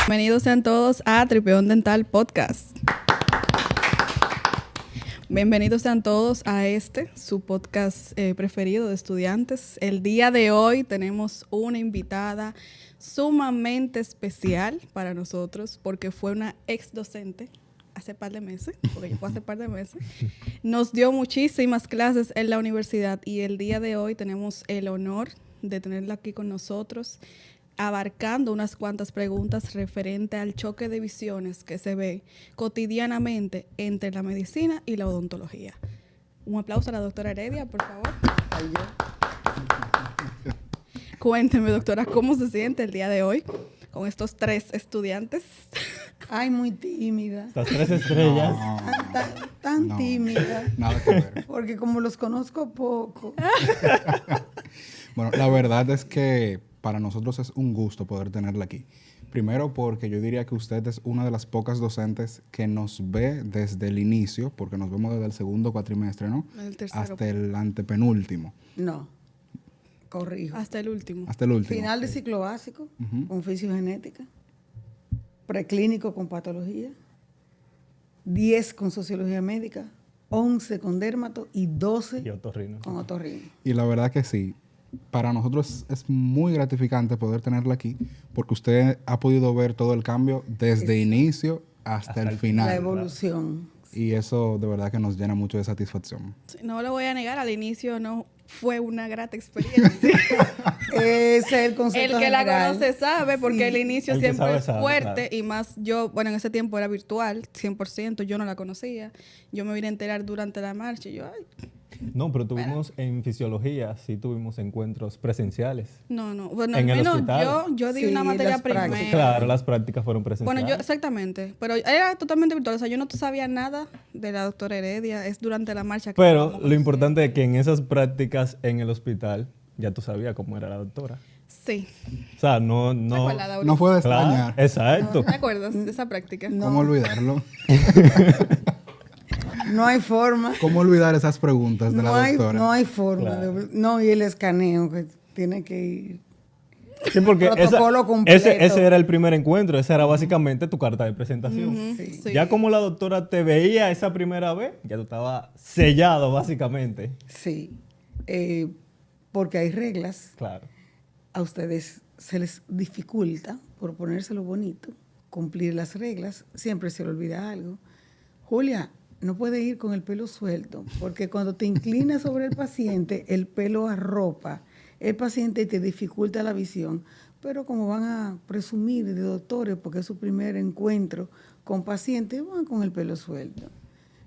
Bienvenidos sean todos a Tripeón Dental Podcast. Bienvenidos sean todos a su podcast preferido de estudiantes. El día de hoy tenemos una invitada sumamente especial para nosotros porque fue una ex docente hace par de meses, porque fue hace par de meses. Nos dio muchísimas clases en la universidad y el día de hoy tenemos el honor de tenerla aquí con nosotros, abarcando unas cuantas preguntas referente al choque de visiones que se ve cotidianamente entre la medicina y la odontología. Un aplauso a la doctora Heredia, por favor. Cuénteme, doctora, ¿cómo se siente el día de hoy con estos 3 estudiantes? Ay, muy tímida. Estas 3 estrellas. Tan tímida. Nada que ver. Porque como los conozco poco. Bueno, la verdad es que para nosotros es un gusto poder tenerla aquí. Primero porque yo diría que usted es una de las pocas docentes que nos ve desde el inicio, porque nos vemos desde el segundo cuatrimestre, ¿no? El tercero. Hasta el antepenúltimo. No, corrijo. Hasta el último. Hasta el último. Final de ciclo básico, con fisiogenética, preclínico con patología, 10 con sociología médica, 11 con dermato y 12 Y otorrino. con otorrino. Y la verdad que sí. Para nosotros es muy gratificante poder tenerla aquí porque usted ha podido ver todo el cambio desde inicio hasta el final. La evolución. Y eso de verdad que nos llena mucho de satisfacción. Sí, no lo voy a negar, al inicio no fue una grata experiencia. Ese es el concepto El que la general. conoce sabe, porque el inicio El que siempre sabe, es sabe, fuerte claro. y más yo, bueno, en ese tiempo era virtual, 100%, yo no la conocía. Yo me vine a enterar durante la marcha y yo, ay, No, pero tuvimos en fisiología, sí tuvimos encuentros presenciales. no. Bueno, En al el menos hospital. yo di Sí, una materia las prácticas. primera. Claro, las prácticas fueron Bueno, presenciales. yo, exactamente, pero era totalmente virtual, o sea, yo no sabía nada de la doctora Heredia, es durante la marcha que Pero vamos lo importante es que en esas prácticas en el hospital ya tú sabías cómo era la doctora. Sí. O sea, no... ¿Te acuerdas, Dauri? No fue de Claro, extrañar. exacto. ¿Te acuerdas de esa práctica? No. ¿Cómo olvidarlo? No hay forma. ¿Cómo olvidar esas preguntas de la doctora? No hay forma. Claro. No, y el escaneo que tiene que ir. Sí, porque Protocolo completo. ese era el primer encuentro, esa era básicamente tu carta de presentación. Sí. Sí. Ya como la doctora te veía esa primera vez, ya tú estabas sellado básicamente. Sí. Porque hay reglas. Claro. A ustedes se les dificulta, por ponérselo bonito, cumplir las reglas. Siempre se le olvida algo. Julia, no puede ir con el pelo suelto, porque cuando te inclinas sobre el paciente, el pelo arropa el paciente y te dificulta la visión. Pero como van a presumir de doctores, porque es su primer encuentro con pacientes, van con el pelo suelto.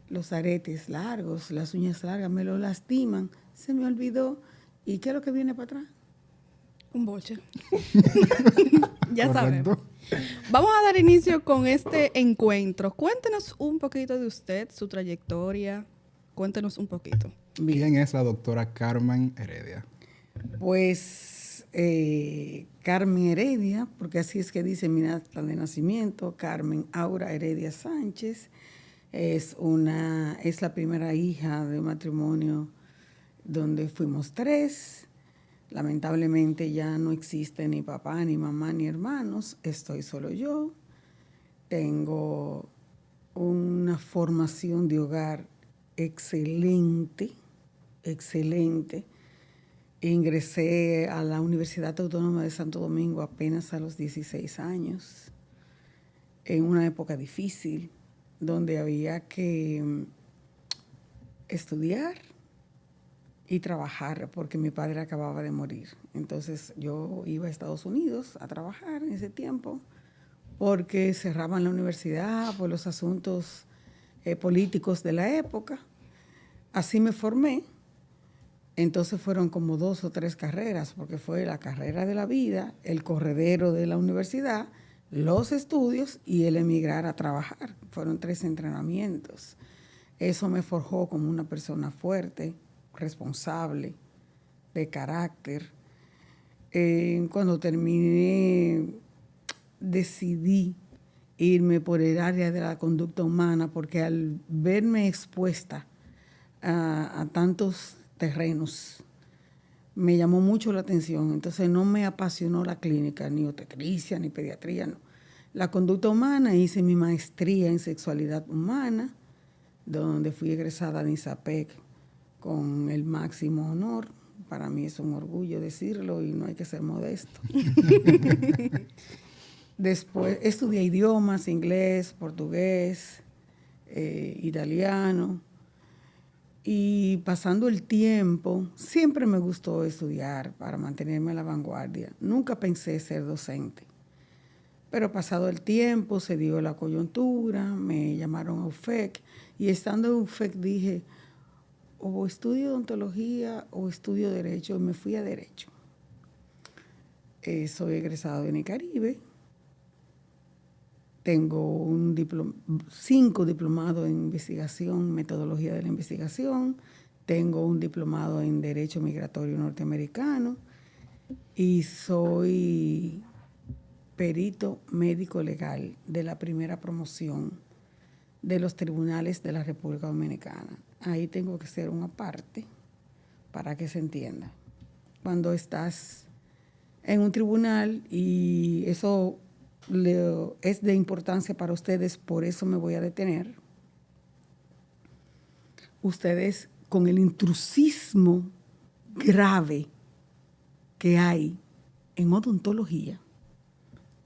Los aretes largos, las uñas largas, me lo lastiman. Se me olvidó. ¿Y qué es lo que viene para atrás? Un boche. Ya Correcto. sabemos. Vamos a dar inicio con este encuentro. Cuéntenos un poquito de usted, su trayectoria. Cuéntenos un poquito. ¿Quién es la doctora Carmen Heredia? Pues Carmen Heredia, porque así es que dice mi acta de nacimiento, Carmen Aura Heredia Sánchez, es la primera hija de un matrimonio donde fuimos 3. Lamentablemente ya no existe ni papá, ni mamá, ni hermanos, estoy solo yo. Tengo una formación de hogar excelente. Ingresé a la Universidad Autónoma de Santo Domingo apenas a los 16 años, en una época difícil, donde había que estudiar y trabajar, porque mi padre acababa de morir. Entonces yo iba a Estados Unidos a trabajar en ese tiempo, porque cerraban la universidad por los asuntos políticos de la época. Así me formé. Entonces fueron como 2 o 3 carreras, porque fue la carrera de la vida, el corredero de la universidad, los estudios y el emigrar a trabajar. Fueron 3 entrenamientos. Eso me forjó como una persona fuerte, responsable, de carácter. Cuando terminé, decidí irme por el área de la conducta humana, porque al verme expuesta a tantos terrenos, me llamó mucho la atención. Entonces no me apasionó la clínica, ni obstetricia, ni pediatría, no. la conducta humana, hice mi maestría en sexualidad humana, donde fui egresada de ISAPEC con el máximo honor. Para mí es un orgullo decirlo y no hay que ser modesto. Después estudié idiomas, inglés, portugués, italiano. Y pasando el tiempo, siempre me gustó estudiar para mantenerme a la vanguardia. Nunca pensé ser docente. Pero pasado el tiempo, se dio la coyuntura, me llamaron a UFEC. Y estando en UFEC dije, o estudio odontología o estudio derecho. Y me fui a derecho. Soy egresado de Nicaribe. Tengo 5 diplomados en investigación, metodología de la investigación. Tengo un diplomado en Derecho Migratorio Norteamericano. Y soy perito médico legal de la primera promoción de los tribunales de la República Dominicana. Ahí tengo que hacer una parte para que se entienda. Cuando estás en un tribunal y eso es de importancia para ustedes, por eso me voy a detener. Ustedes, con el intrusismo grave que hay en odontología,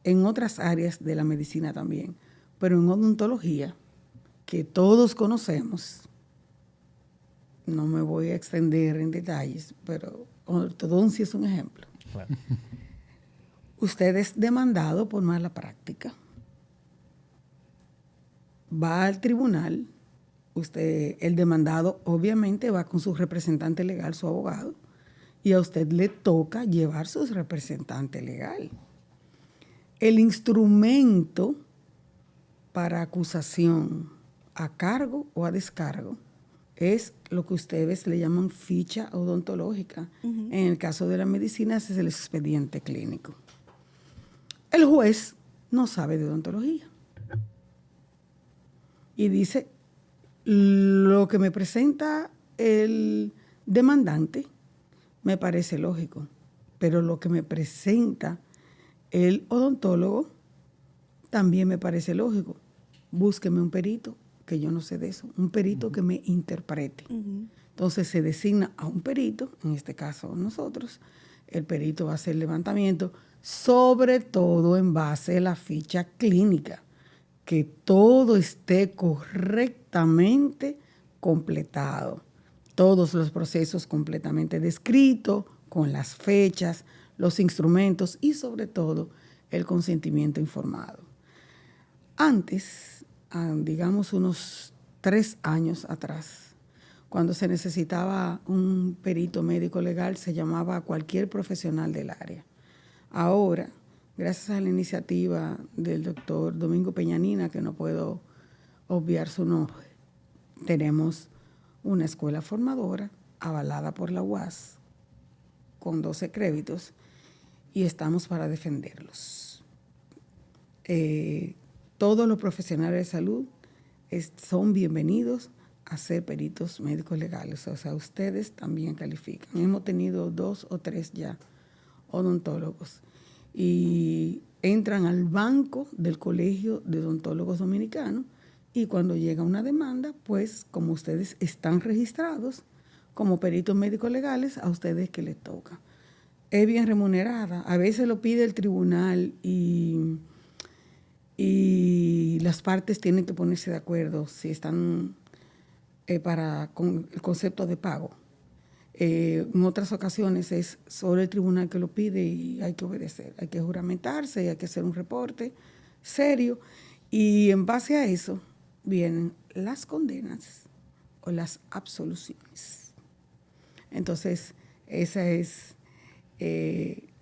en otras áreas de la medicina también, pero en odontología, que todos conocemos, no me voy a extender en detalles, pero ortodoncia es un ejemplo. Claro. Usted es demandado por mala práctica. Va al tribunal. El demandado obviamente va con su representante legal, su abogado, y a usted le toca llevar su representante legal. El instrumento para acusación a cargo o a descargo es lo que ustedes le llaman ficha odontológica. En el caso de la medicina, ese es el expediente clínico. El juez no sabe de odontología y dice, lo que me presenta el demandante me parece lógico, pero lo que me presenta el odontólogo también me parece lógico. Búsqueme un perito, que yo no sé de eso, un perito que me interprete. Entonces se designa a un perito, en este caso nosotros, el perito va a hacer el levantamiento, sobre todo en base a la ficha clínica, que todo esté correctamente completado, todos los procesos completamente descritos, con las fechas, los instrumentos y sobre todo el consentimiento informado. Antes, digamos unos 3 años atrás, cuando se necesitaba un perito médico legal, se llamaba a cualquier profesional del área. Ahora, gracias a la iniciativa del doctor Domingo Peñanina, que no puedo obviar su nombre, tenemos una escuela formadora avalada por la UAS con 12 créditos y estamos para defenderlos. Todos los profesionales de salud son bienvenidos a ser peritos médicos legales. O sea, ustedes también califican. Hemos tenido 2 o 3 ya odontólogos y entran al banco del Colegio de Odontólogos Dominicanos y cuando llega una demanda, pues como ustedes están registrados como peritos médicos legales, a ustedes que les toca. Es bien remunerada. A veces lo pide el tribunal y las partes tienen que ponerse de acuerdo si están con el concepto de pago. En otras ocasiones es solo el tribunal que lo pide y hay que obedecer. Hay que juramentarse y hay que hacer un reporte serio. Y en base a eso vienen las condenas o las absoluciones. Entonces, esa es...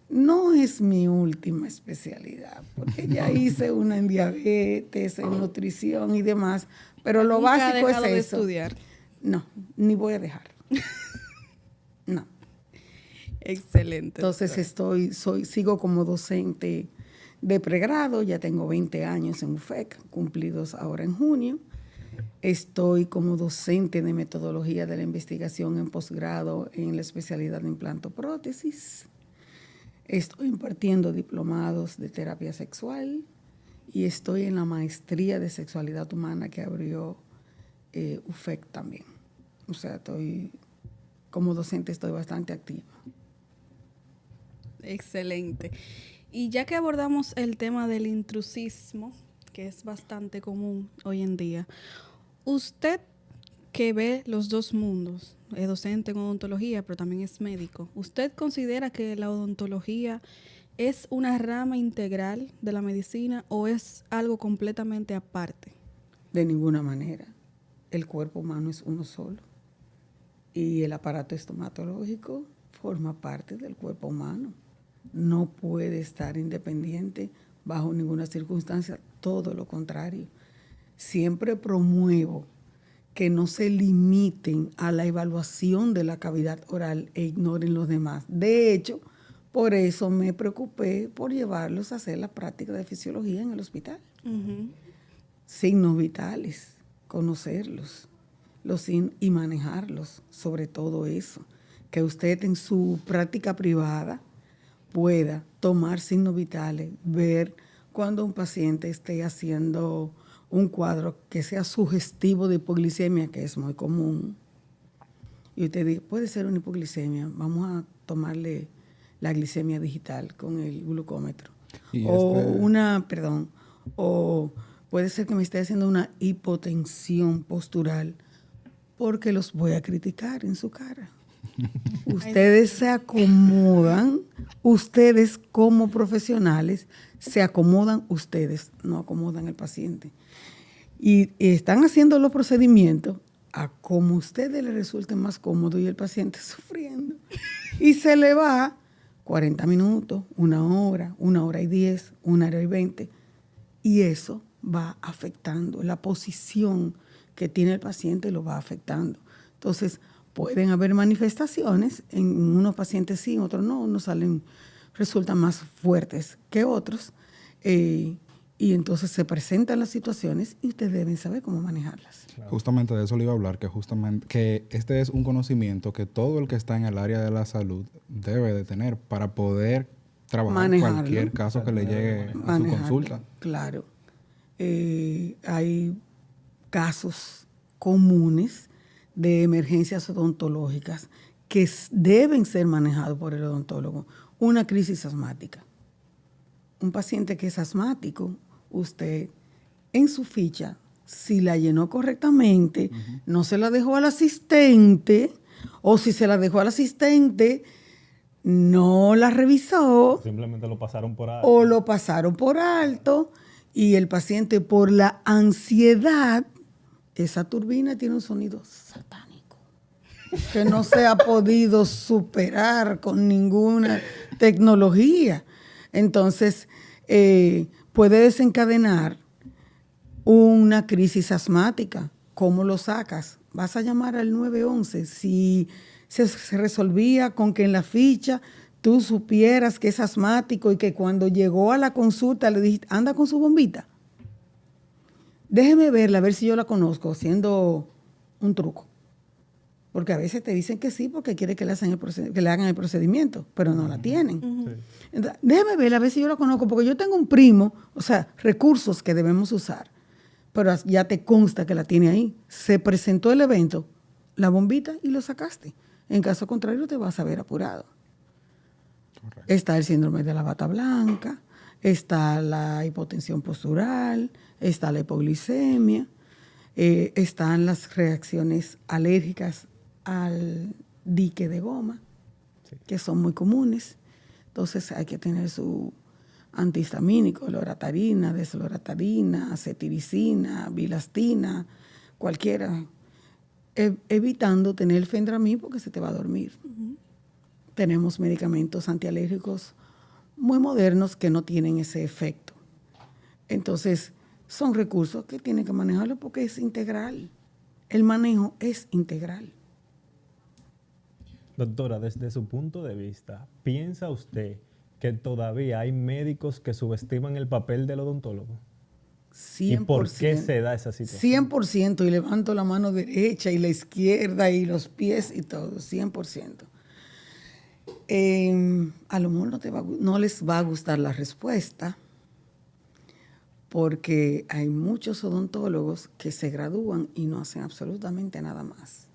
no es mi última especialidad, porque ya hice una en diabetes, en nutrición y demás, pero lo básico es eso. de estudiar? No, ni voy a dejar. No. Excelente. Entonces sigo como docente de pregrado, ya tengo 20 años en UFEC, cumplidos ahora en junio. Estoy como docente de metodología de la investigación en posgrado en la especialidad de implantoprótesis. Estoy impartiendo diplomados de terapia sexual y estoy en la maestría de sexualidad humana que abrió UFEC también. O sea, como docente estoy bastante activa. Excelente. Y ya que abordamos el tema del intrusismo, que es bastante común hoy en día, usted que ve los dos mundos, es docente en odontología, pero también es médico, ¿usted considera que la odontología es una rama integral de la medicina o es algo completamente aparte? De ninguna manera. El cuerpo humano es uno solo y el aparato estomatológico forma parte del cuerpo humano. No puede estar independiente bajo ninguna circunstancia, todo lo contrario. Siempre promuevo que no se limiten a la evaluación de la cavidad oral e ignoren los demás. De hecho, por eso me preocupé por llevarlos a hacer la práctica de fisiología en el hospital. Signos vitales, conocerlos, y manejarlos, sobre todo eso. Que usted en su práctica privada pueda tomar signos vitales, ver cuando un paciente esté haciendo un cuadro que sea sugestivo de hipoglicemia, que es muy común. Y usted dice, puede ser una hipoglicemia, vamos a tomarle la glicemia digital con el glucómetro. O puede ser que me esté haciendo una hipotensión postural, porque los voy a criticar en su cara. Ustedes se acomodan, ustedes como profesionales, se acomodan ustedes, no acomodan al paciente. Y están haciendo los procedimientos a como a ustedes les resulte más cómodo y el paciente sufriendo. Y se le va 40 minutos, 1 hora, 1 hora y 10, 1 hora y 20. Y eso va afectando la posición que tiene el paciente, lo va afectando. Entonces, pueden haber manifestaciones, en unos pacientes sí, en otros no, unos resultan más fuertes que otros, y entonces se presentan las situaciones y ustedes deben saber cómo manejarlas. Claro. Justamente de eso le iba a hablar, que este es un conocimiento que todo el que está en el área de la salud debe de tener para poder trabajar cualquier caso que le llegue a su consulta. Claro. Hay casos comunes de emergencias odontológicas que deben ser manejados por el odontólogo. Una crisis asmática. Un paciente que es asmático, usted en su ficha, si la llenó correctamente, no se la dejó al asistente, o si se la dejó al asistente, no la revisó. Simplemente lo pasaron por alto. O lo pasaron por alto, y el paciente por la ansiedad, esa turbina tiene un sonido satánico que no se ha podido superar con ninguna tecnología. Entonces, puede desencadenar una crisis asmática. ¿Cómo lo sacas? Vas a llamar al 911. Si se resolvía con que en la ficha tú supieras que es asmático y que cuando llegó a la consulta le dijiste, anda con su bombita. Déjeme verla, a ver si yo la conozco, haciendo un truco. Porque a veces te dicen que sí porque quiere que le hagan el procedimiento, pero no la tienen. Uh-huh. Entonces, déjame verla, a ver si yo la conozco, porque yo tengo un primo, o sea, recursos que debemos usar, pero ya te consta que la tiene ahí. Se presentó el evento, la bombita y lo sacaste. En caso contrario, te vas a ver apurado. Correcto. Está el síndrome de la bata blanca, está la hipotensión postural, está la hipoglicemia, están las reacciones alérgicas al dique de goma, sí, que son muy comunes. Entonces hay que tener su antihistamínico, loratadina, desloratadina, cetiricina, bilastina, cualquiera, evitando tener el Fendramil porque se te va a dormir. Uh-huh. Tenemos medicamentos antialérgicos muy modernos que no tienen ese efecto. Entonces, son recursos que tienen que manejarlo porque es integral. El manejo es integral. Doctora, desde su punto de vista, ¿piensa usted que todavía hay médicos que subestiman el papel del odontólogo? 100%. ¿Y por qué se da esa situación? 100%, y levanto la mano derecha y la izquierda y los pies y todo, 100%. A lo mejor no les va a gustar la respuesta, porque hay muchos odontólogos que se gradúan y no hacen absolutamente nada más.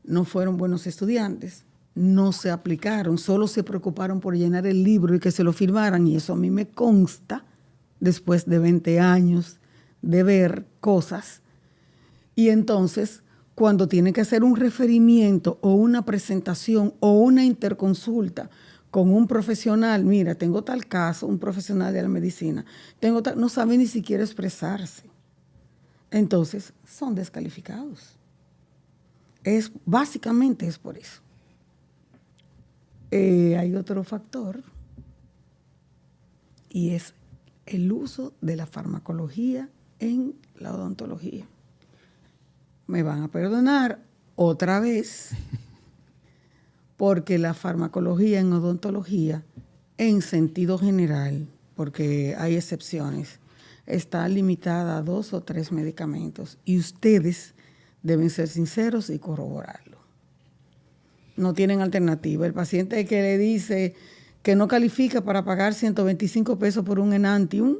No fueron buenos estudiantes, no se aplicaron, solo se preocuparon por llenar el libro y que se lo firmaran, y eso a mí me consta después de 20 años de ver cosas. Y entonces, cuando tienen que hacer un referimiento o una presentación o una interconsulta con un profesional, mira, tengo tal caso, un profesional de la medicina, no sabe ni siquiera expresarse. Entonces, son descalificados. Básicamente es por eso. Hay otro factor, y es el uso de la farmacología en la odontología. Me van a perdonar otra vez, porque la farmacología en odontología, en sentido general, porque hay excepciones, está limitada a 2 o 3 medicamentos, y ustedes deben ser sinceros y corroborarlo. No tienen alternativa. El paciente que le dice que no califica para pagar 125 pesos por un Enantium,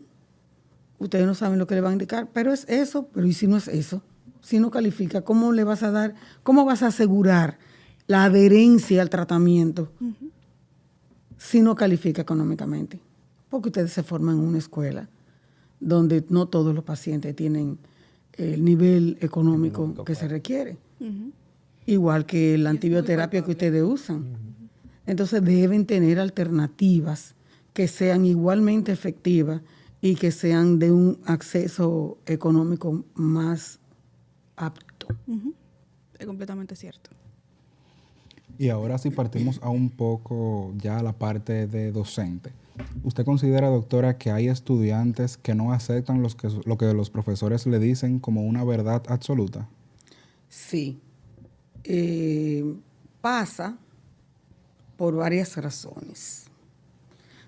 ustedes no saben lo que le van a indicar, pero es eso. Pero ¿y si no es eso? Si no califica, ¿cómo le vas a dar, cómo vas a asegurar la adherencia al tratamiento si no califica económicamente? Porque ustedes se forman en una escuela donde no todos los pacientes tienen el nivel económico que se requiere. Igual que la antibioterapia que ustedes usan. Entonces deben tener alternativas que sean igualmente efectivas y que sean de un acceso económico más apto. Es completamente cierto. Y ahora sí partimos a un poco ya a la parte de docente. ¿Usted considera, doctora, que hay estudiantes que no aceptan lo que los profesores le dicen como una verdad absoluta? Sí. Pasa por varias razones.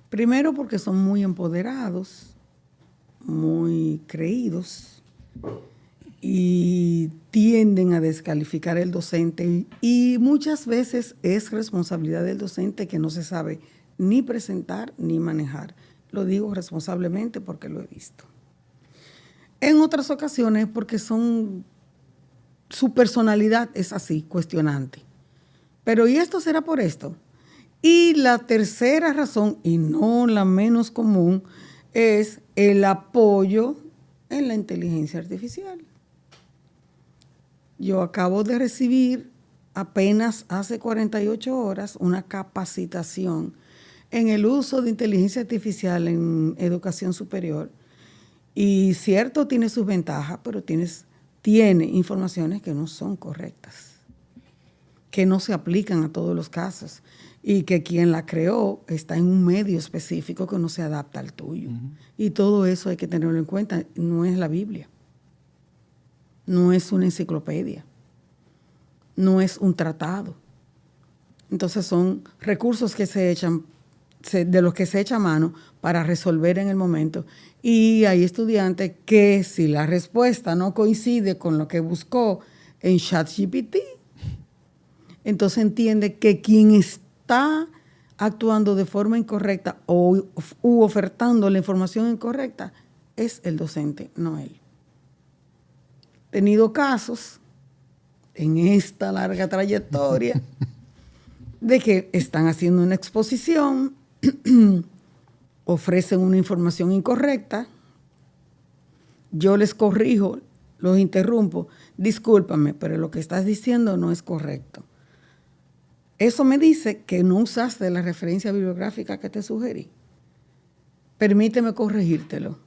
Primero, porque son muy empoderados, muy creídos, y tienden a descalificar el docente, y muchas veces es responsabilidad del docente que no se sabe ni presentar ni manejar. Lo digo responsablemente porque lo he visto. En otras ocasiones porque su personalidad es así, cuestionante. Pero ¿y esto será por esto? Y la tercera razón, y no la menos común, es el apoyo en la inteligencia artificial. Yo acabo de recibir apenas hace 48 horas una capacitación en el uso de inteligencia artificial en educación superior. Y cierto, tiene sus ventajas, pero tiene informaciones que no son correctas, que no se aplican a todos los casos, y que quien la creó está en un medio específico que no se adapta al tuyo. Y todo eso hay que tenerlo en cuenta. No es la Biblia, no es una enciclopedia, no es un tratado. Entonces son recursos que de los que se echa mano para resolver en el momento. Y hay estudiantes que, si la respuesta no coincide con lo que buscó en ChatGPT, entonces entiende que quien está actuando de forma incorrecta u ofertando la información incorrecta es el docente, no él. He tenido casos en esta larga trayectoria de que están haciendo una exposición, ofrecen una información incorrecta, yo les corrijo, los interrumpo, discúlpame, pero lo que estás diciendo no es correcto. Eso me dice que no usaste la referencia bibliográfica que te sugerí. Permíteme corregírtelo.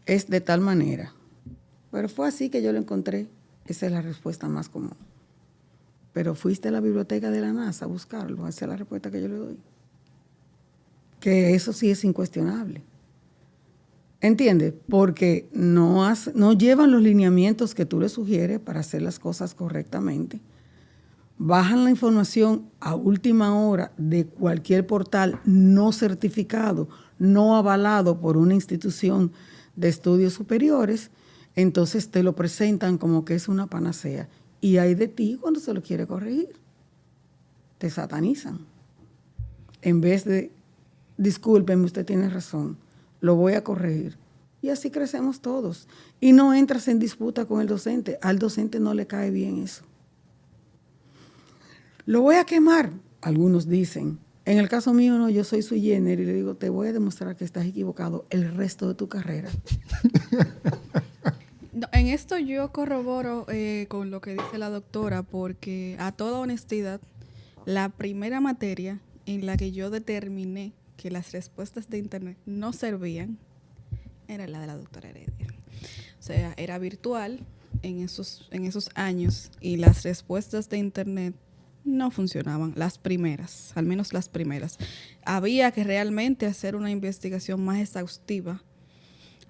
Es de tal manera. Pero fue así que yo lo encontré. Esa es la respuesta más común. Pero fuiste a la biblioteca de la NASA a buscarlo. Esa es la respuesta que yo le doy. Que eso sí es incuestionable. ¿Entiendes? Porque no llevan los lineamientos que tú les sugieres para hacer las cosas correctamente. Bajan la información a última hora de cualquier portal no certificado, no avalado por una institución de estudios superiores, entonces te lo presentan como que es una panacea. Y hay de ti cuando se lo quiere corregir. Te satanizan. En vez de, discúlpeme, usted tiene razón, lo voy a corregir. Y así crecemos todos. Y no entras en disputa con el docente. Al docente no le cae bien eso. Lo voy a quemar, algunos dicen. En el caso mío, no, yo soy sui generis y le digo, te voy a demostrar que estás equivocado el resto de tu carrera. No, en esto yo corroboro con lo que dice la doctora, porque a toda honestidad, la primera materia en la que yo determiné que las respuestas de internet no servían era la de la doctora Heredia. O sea, era virtual en esos años y las respuestas de internet no funcionaban, las primeras, al menos las primeras. Había que realmente hacer una investigación más exhaustiva.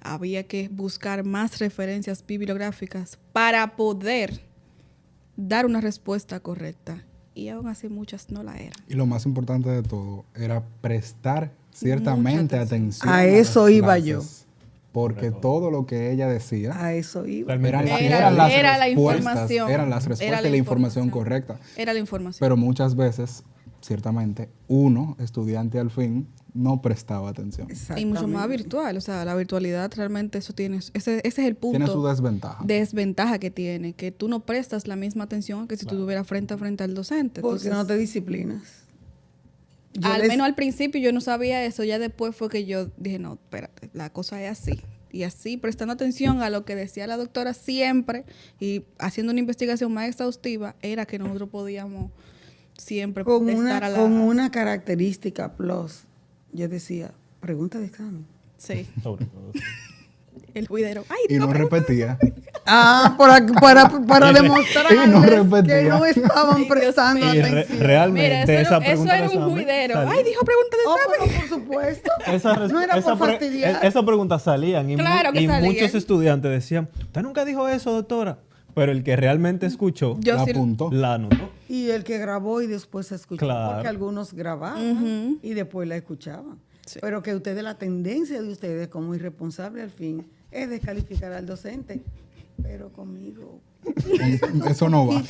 Había que buscar más referencias bibliográficas para poder dar una respuesta correcta. Y aún así muchas no la eran. Y lo más importante de todo era prestar ciertamente Mucha atención. A las eso iba clases, yo. Porque todo lo que ella decía A eso iba. Realmente Era las la respuestas, información. eran las respuestas y la información correcta. Era la información. Pero muchas veces, ciertamente, uno, estudiante al fin, no prestaba atención. Y mucho más virtual. O sea, la virtualidad realmente eso tiene... Ese es el punto. Tiene su desventaja. Desventaja que tiene. Que tú no prestas la misma atención que si tú estuvieras frente a frente al docente. Porque no te disciplinas. Menos al principio yo no sabía eso. Ya después fue que yo dije, no, espérate, la cosa es así. Y así, prestando atención a lo que decía la doctora siempre y haciendo una investigación más exhaustiva, era que nosotros podíamos siempre con estar a la... con una característica plus. Yo decía, pregunta de examen. Sí, Sobre todo. Sí. el juidero. Ay, Y no repetía. Para demostrar Y no que repetía. no estaban prestando Y atención. realmente Mira, esa eso pregunta era de un examen juidero. salía. Ay, dijo pregunta de Oh, examen. pero por supuesto. No era por fastidiar. Esas preguntas salían y, Claro que y salían. muchos estudiantes decían, usted nunca dijo eso, doctora. Pero el que realmente escuchó, Yo la sí- apuntó. la anotó. Y el que grabó y después escuchó. Claro. Porque algunos grababan y después la escuchaban. Sí. Pero que ustedes, la tendencia de ustedes como irresponsable al fin, es descalificar al docente. Pero conmigo. Eso no va.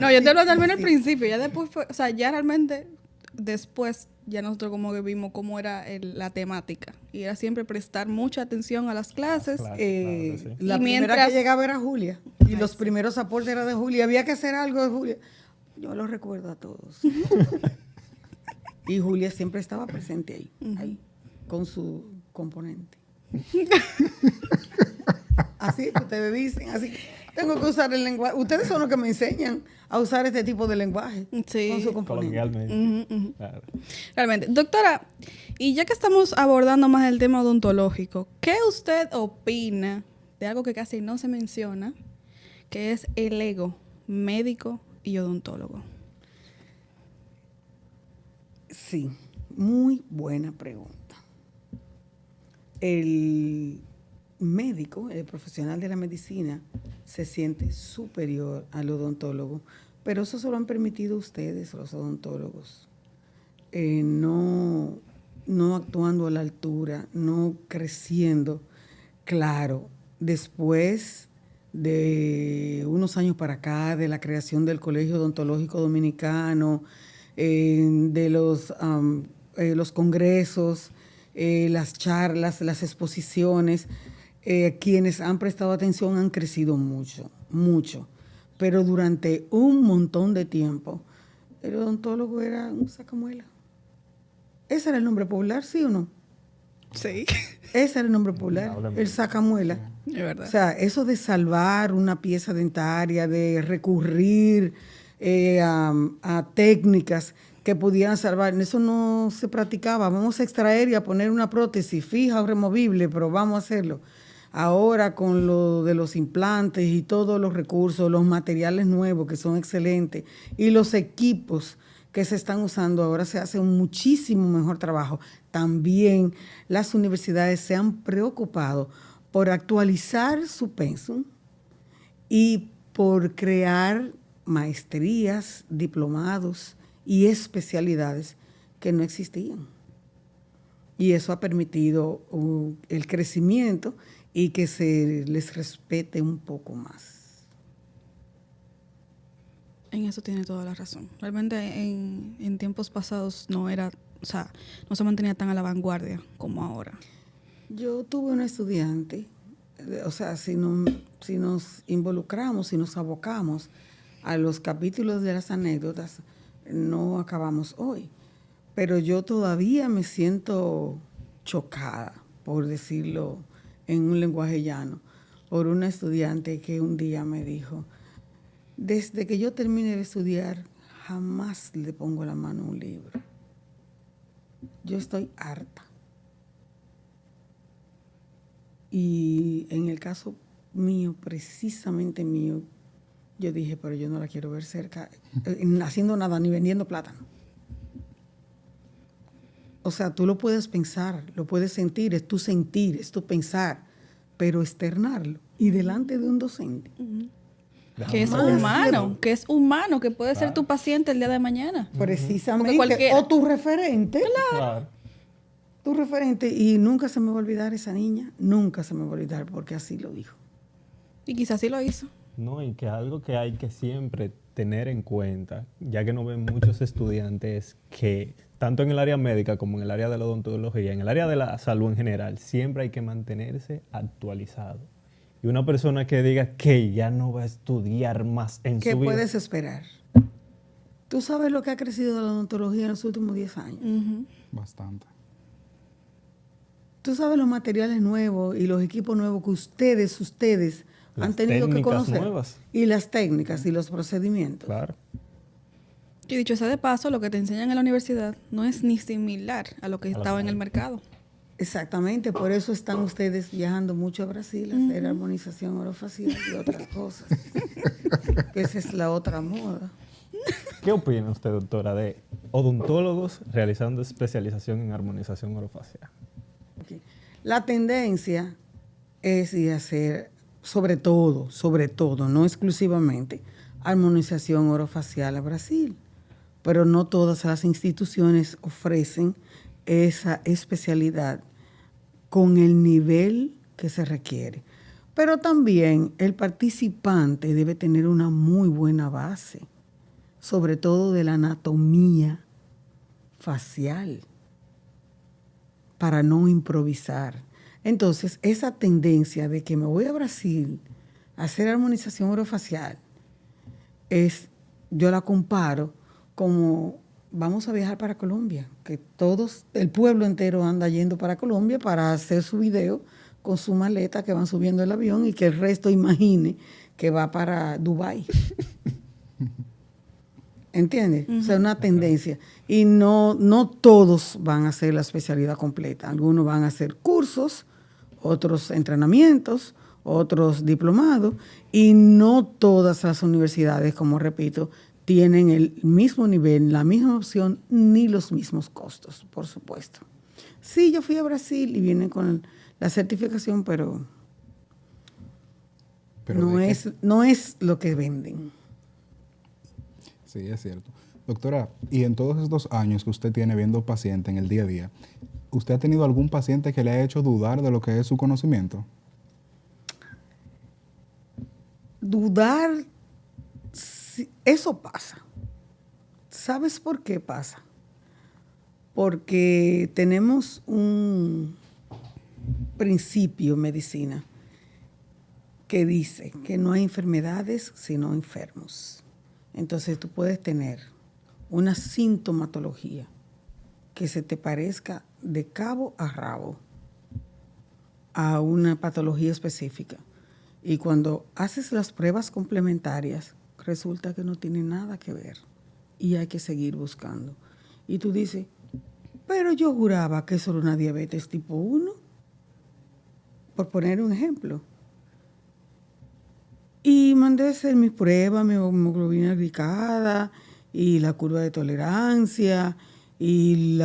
No, yo te hablo al menos al principio. Ya después fue... O sea, ya realmente... Después ya nosotros como que vimos cómo era la temática. Y era siempre prestar mucha atención a las clases. Claro, claro que sí. La Y primera mientras- que llegaba era Julia. Y los primeros aportes eran de Julia. Había que hacer algo de Julia. Yo los recuerdo a todos. Y Julia siempre estaba presente ahí, con su componente. Así que ustedes dicen, así. Tengo que usar el lenguaje. Ustedes son los que me enseñan a usar este tipo de lenguaje Sí. con su componente. Coloquialmente. Claro. Realmente. Doctora, y ya que estamos abordando más el tema odontológico, ¿qué usted opina de algo que casi no se menciona, que es el ego médico y odontólogo? Sí, muy buena pregunta. El médico, el profesional de la medicina, se siente superior al odontólogo, pero eso se lo han permitido ustedes, los odontólogos, no actuando a la altura, no creciendo. Claro, después de unos años para acá, de la creación del Colegio Odontológico Dominicano, de los congresos, las charlas, las exposiciones, quienes han prestado atención han crecido mucho, mucho. Pero durante un montón de tiempo, el odontólogo era un sacamuela. ¿Ese era el nombre popular, sí o no? Sí, Ese era el nombre popular, el sacamuela. es verdad. O sea, eso de salvar una pieza dentaria, de recurrir a técnicas que pudieran salvar, eso no se practicaba. Vamos a extraer y a poner una prótesis fija o removible, pero vamos a hacerlo. Ahora con lo de los implantes y todos los recursos, los materiales nuevos que son excelentes y los equipos que se están usando, ahora se hace un muchísimo mejor trabajo. También las universidades se han preocupado por actualizar su pensum y por crear maestrías, diplomados y especialidades que no existían. Y eso ha permitido el crecimiento y que se les respete un poco más. En eso tiene toda la razón. Realmente en tiempos pasados no era, o sea, no se mantenía tan a la vanguardia como ahora. Yo tuve una estudiante, o sea, si nos involucramos, si nos abocamos a los capítulos de las anécdotas, no acabamos hoy. Pero yo todavía me siento chocada, por decirlo en un lenguaje llano, por una estudiante que un día me dijo, desde que yo termine de estudiar, jamás le pongo la mano a un libro. Yo estoy harta. Y en el caso mío, precisamente mío, yo dije, pero yo no la quiero ver cerca, haciendo nada, ni vendiendo plátano. O sea, tú lo puedes pensar, lo puedes sentir, es tu pensar, pero externarlo y delante de un docente. Que es humano, que puede ser tu paciente el día de mañana. Precisamente, o tu referente. Claro. Tu referente, y nunca se me va a olvidar esa niña, nunca se me va a olvidar porque así lo dijo. Y quizás sí lo hizo. No, y que algo que hay que siempre tener en cuenta, ya que no ven muchos estudiantes que, tanto en el área médica como en el área de la odontología, en el área de la salud en general, siempre hay que mantenerse actualizado. Y una persona que diga que ya no va a estudiar más en su vida. ¿Qué puedes esperar? ¿Tú sabes lo que ha crecido la odontología en los últimos 10 años? Bastante. Tú sabes los materiales nuevos y los equipos nuevos que ustedes han tenido que conocer. Nuevas. Y las técnicas y los procedimientos. Claro. Y dicho sea de paso, lo que te enseñan en la universidad no es ni similar a lo que estaba en el mercado. Exactamente, por eso están ustedes viajando mucho a Brasil a hacer armonización orofacial y otras cosas. Esa es la otra moda. ¿Qué opina usted, doctora, de odontólogos realizando especialización en armonización orofacial? Okay. La tendencia es de hacer, sobre todo, no exclusivamente, armonización orofacial a Brasil. Pero no todas las instituciones ofrecen esa especialidad con el nivel que se requiere. Pero también el participante debe tener una muy buena base, sobre todo de la anatomía facial, para no improvisar. Entonces, esa tendencia de que me voy a Brasil a hacer armonización orofacial, yo la comparo como vamos a viajar para Colombia, que el pueblo entero anda yendo para Colombia para hacer su video con su maleta, que van subiendo el avión y que el resto imagine que va para Dubái. ¿Entiendes? O sea, una tendencia. Y no todos van a hacer la especialidad completa. Algunos van a hacer cursos, otros entrenamientos, otros diplomados, y no todas las universidades, como repito, tienen el mismo nivel, la misma opción, ni los mismos costos, por supuesto. Sí, yo fui a Brasil y vienen con la certificación, pero no es lo que venden. Sí, es cierto. Doctora, y en todos estos años que usted tiene viendo pacientes en el día a día, ¿usted ha tenido algún paciente que le ha hecho dudar de lo que es su conocimiento? Dudar, eso pasa. ¿Sabes por qué pasa? Porque tenemos un principio en medicina que dice que no hay enfermedades sino enfermos. Entonces tú puedes tener una sintomatología que se te parezca de cabo a rabo a una patología específica. Y cuando haces las pruebas complementarias, resulta que no tiene nada que ver y hay que seguir buscando. Y tú dices, pero yo juraba que eso era una diabetes tipo 1, por poner un ejemplo. Y mandé a hacer mis pruebas, mi hemoglobina glicada y la curva de tolerancia y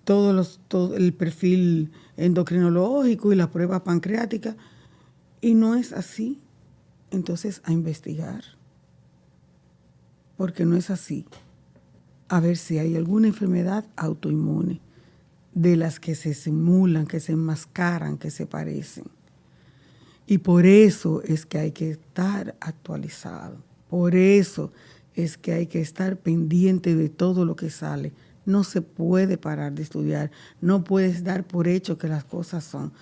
todo el perfil endocrinológico y la prueba pancreática. Y no es así. Entonces, a investigar. Porque no es así. A ver si hay alguna enfermedad autoinmune de las que se simulan, que se enmascaran, que se parecen. Y por eso es que hay que estar actualizado. Por eso es que hay que estar pendiente de todo lo que sale. No se puede parar de estudiar. No puedes dar por hecho que las cosas son.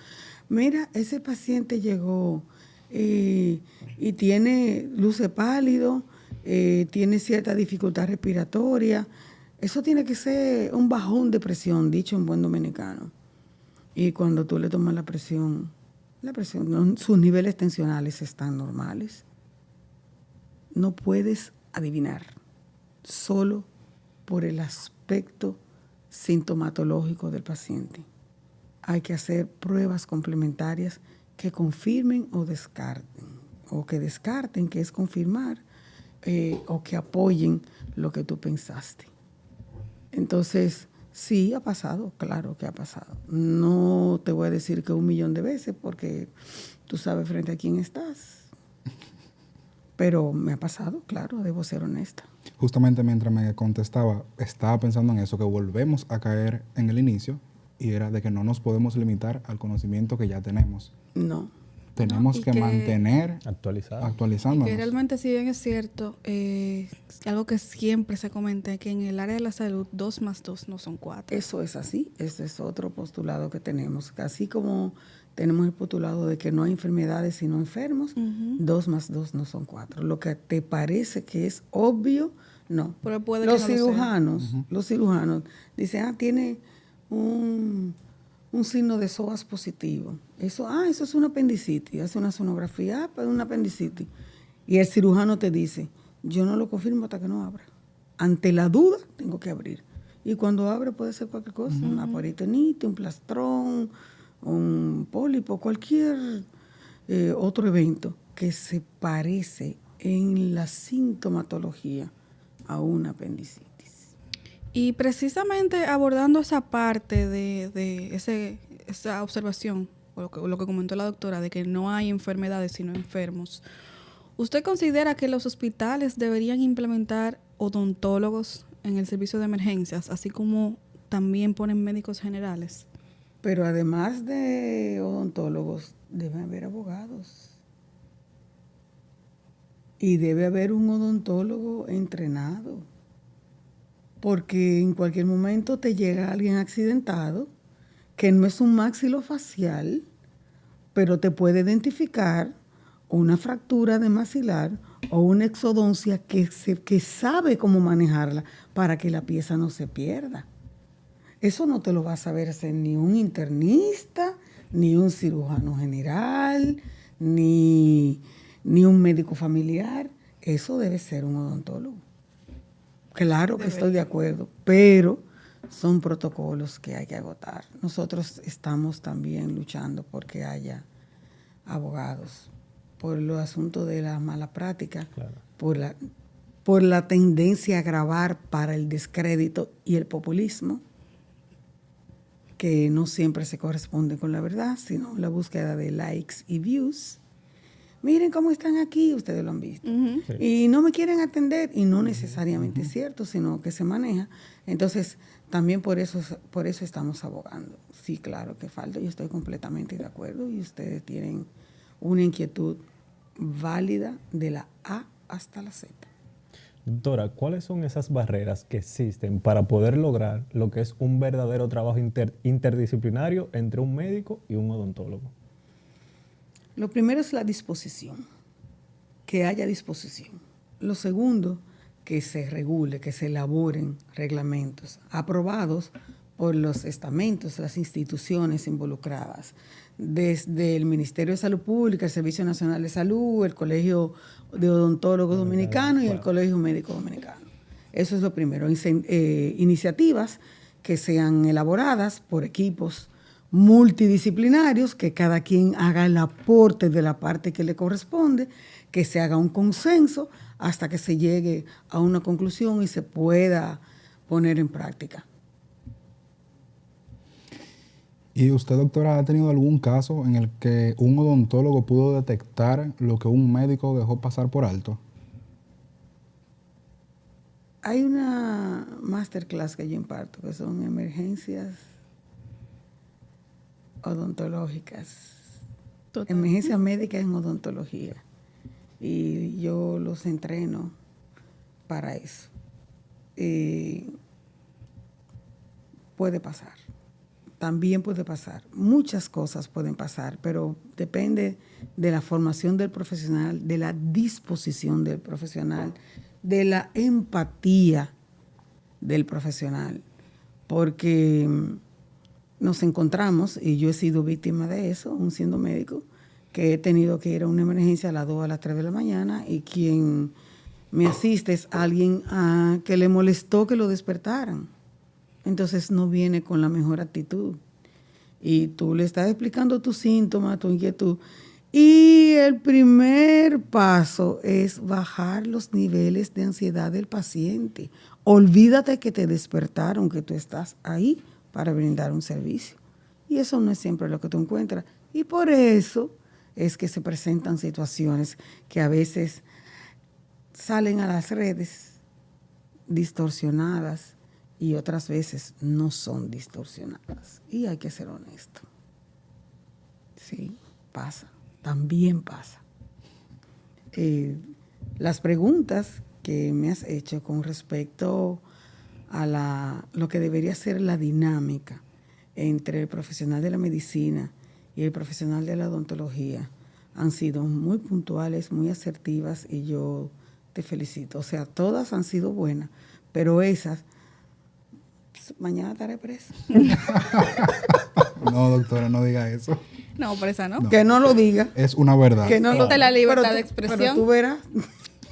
Mira, ese paciente llegó y luce pálido, tiene cierta dificultad respiratoria. Eso tiene que ser un bajón de presión, dicho en buen dominicano. Y cuando tú le tomas la presión, sus niveles tensionales están normales. No puedes adivinar solo por el aspecto sintomatológico del paciente. Hay que hacer pruebas complementarias que confirmen o descarten, o que descarten, que es confirmar, o que apoyen lo que tú pensaste. Entonces, sí ha pasado, claro que ha pasado. No te voy a decir que 1,000,000 de veces, porque tú sabes frente a quién estás. Pero me ha pasado, claro, debo ser honesta. Justamente mientras me contestaba, estaba pensando en eso, que volvemos a caer en el inicio, y era de que no nos podemos limitar al conocimiento que ya tenemos. No. Tenemos que mantener actualizándonos. Y que realmente, si bien es cierto, algo que siempre se comenta, que en el área de la salud 2 más 2 no son 4. Eso es así, ese es otro postulado que tenemos. Así como tenemos el postulado de que no hay enfermedades sino enfermos, 2 más 2 no son 4. Lo que te parece que es obvio, no. Pero puede los que no cirujanos, los cirujanos dicen, tiene un signo de psoas positivo. Eso es una apendicitis. Hace una sonografía, pues una apendicitis. Y el cirujano te dice, yo no lo confirmo hasta que no abra. Ante la duda, tengo que abrir. Y cuando abre puede ser cualquier cosa, una peritonitis, un plastrón, un pólipo, cualquier otro evento que se parece en la sintomatología a una apendicitis. Y precisamente abordando esa parte de esa observación, o lo que comentó la doctora, de que no hay enfermedades sino enfermos, ¿usted considera que los hospitales deberían implementar odontólogos en el servicio de emergencias, así como también ponen médicos generales? Pero además de odontólogos, debe haber abogados. Y debe haber un odontólogo entrenado. Porque en cualquier momento te llega alguien accidentado, que no es un maxilofacial, pero te puede identificar una fractura de maxilar o una exodoncia que sabe cómo manejarla para que la pieza no se pierda. Eso no te lo va a saber hacer ni un internista, ni un cirujano general, ni un médico familiar. Eso debe ser un odontólogo. Claro que estoy de acuerdo, pero son protocolos que hay que agotar. Nosotros estamos también luchando porque haya abogados, por los asuntos de la mala práctica, claro, por la tendencia a grabar para el descrédito y el populismo, que no siempre se corresponde con la verdad, sino la búsqueda de likes y views. Miren cómo están aquí, ustedes lo han visto. Uh-huh. Sí. Y no me quieren atender, y no necesariamente es cierto, sino que se maneja. Entonces, también por eso estamos abogando. Sí, claro que falta, yo estoy completamente de acuerdo, y ustedes tienen una inquietud válida de la A hasta la Z. Doctora, ¿cuáles son esas barreras que existen para poder lograr lo que es un verdadero trabajo interdisciplinario entre un médico y un odontólogo? Lo primero es la disposición, que haya disposición. Lo segundo, que se regule, que se elaboren reglamentos aprobados por los estamentos, las instituciones involucradas, desde el Ministerio de Salud Pública, el Servicio Nacional de Salud, el Colegio de Odontólogos Dominicanos y el Colegio Médico Dominicano. Eso es lo primero. Iniciativas que sean elaboradas por equipos multidisciplinarios, que cada quien haga el aporte de la parte que le corresponde, que se haga un consenso hasta que se llegue a una conclusión y se pueda poner en práctica. ¿Y usted, doctora, ha tenido algún caso en el que un odontólogo pudo detectar lo que un médico dejó pasar por alto? Hay una masterclass que yo imparto, que son emergencias odontológicas. Total. Emergencias médicas en odontología. Y yo los entreno para eso. puede pasar. También puede pasar. Muchas cosas pueden pasar, pero depende de la formación del profesional, de la disposición del profesional, de la empatía del profesional. Porque nos encontramos, y yo he sido víctima de eso, aún siendo médico, que he tenido que ir a una emergencia a las 2, a las 3 de la mañana, y quien me asiste es alguien que le molestó que lo despertaran. Entonces no viene con la mejor actitud. Y tú le estás explicando tus síntomas, tu inquietud. Y el primer paso es bajar los niveles de ansiedad del paciente. Olvídate que te despertaron, que tú estás ahí para brindar un servicio. Y eso no es siempre lo que tú encuentras. Y por eso es que se presentan situaciones que a veces salen a las redes distorsionadas y otras veces no son distorsionadas. Y hay que ser honesto. Sí, pasa. También pasa. Las preguntas que me has hecho con respecto a lo que debería ser la dinámica entre el profesional de la medicina y el profesional de la odontología han sido muy puntuales, muy asertivas, y yo te felicito. O sea, todas han sido buenas, pero esas, mañana estaré presa. No, doctora, no diga eso. No, presa no. No. Que no lo diga. Es una verdad. Que no Existe la libertad pero de expresión. Pero tú verás.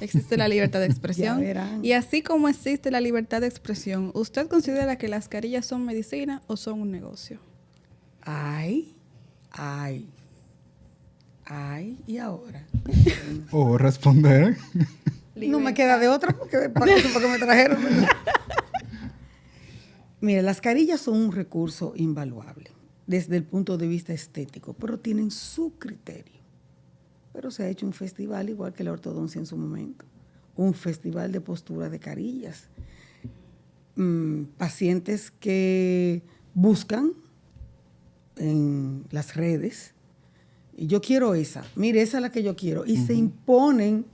Existe la libertad de expresión. Ya verán. Y así como existe la libertad de expresión, ¿usted considera que las carillas son medicina o son un negocio? Ay, y ahora. O responder. No me queda de otra porque para eso fue que me trajeron. Mira, las carillas son un recurso invaluable desde el punto de vista estético, pero tienen su criterio. Pero se ha hecho un festival igual que la ortodoncia en su momento, un festival de postura de carillas. Pacientes que buscan en las redes, y yo quiero esa, mire, esa es la que yo quiero, y se imponen,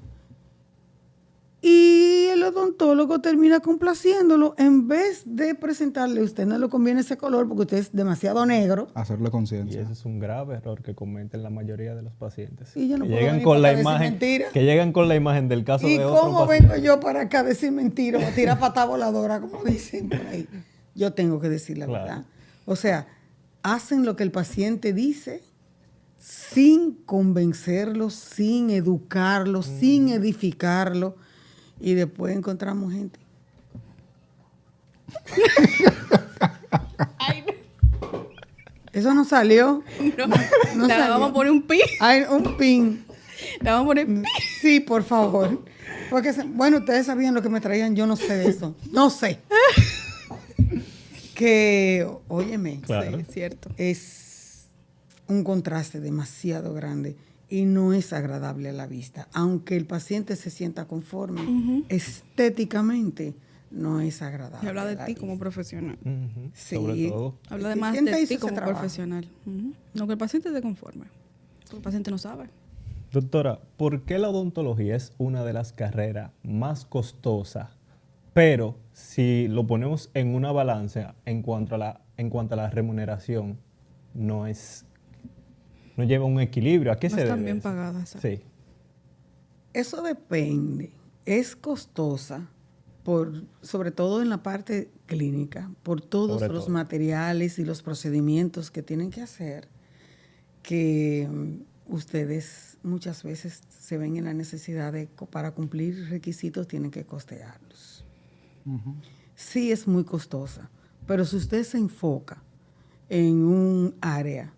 y el odontólogo termina complaciéndolo en vez de presentarle, a usted no le conviene ese color porque usted es demasiado negro. Hacerle Y conciencia. ese es un grave error que cometen la mayoría de los pacientes. Y yo no que puedo llegan venir con para la acá a decir imagen, mentiras. que llegan con la imagen del caso ¿Y de otro cómo paciente. vengo yo para acá a decir mentira o a tirar patada voladora, como dicen por ahí? Yo tengo que decir la Claro. verdad. O sea, hacen lo que el paciente dice sin convencerlo, sin educarlo, sin edificarlo, y después encontramos gente. Eso no salió. No Le salió. vamos a poner un pi. Hay un pin. Le vamos a poner pi. Sí, por favor. Porque, bueno, ustedes sabían lo que me traían, yo no sé de eso. No sé. Que, óyeme, Claro. Sí, es cierto. es un contraste demasiado grande y no es agradable a la vista. Aunque el paciente se sienta conforme, estéticamente no es agradable. Y habla a de la ti vista. como profesional. Ujú, Sí. Sobre todo. Habla de más ¿Quién te de hizo ti ese como trabajo? profesional. No, que el paciente esté conforme. Porque el paciente no sabe. Doctora, ¿por qué la odontología es una de las carreras más costosas? Pero si lo ponemos en una balanza en cuanto a la remuneración, no lleva un equilibrio. ¿A qué No se están debe bien eso? pagadas, exacto. Sí. Eso depende. Es costosa, sobre todo en la parte clínica, por todos Sobre los todo. materiales y los procedimientos que tienen que hacer, que ustedes muchas veces se ven en la necesidad de, para cumplir requisitos, tienen que costearlos. Sí es muy costosa, pero si usted se enfoca en un área,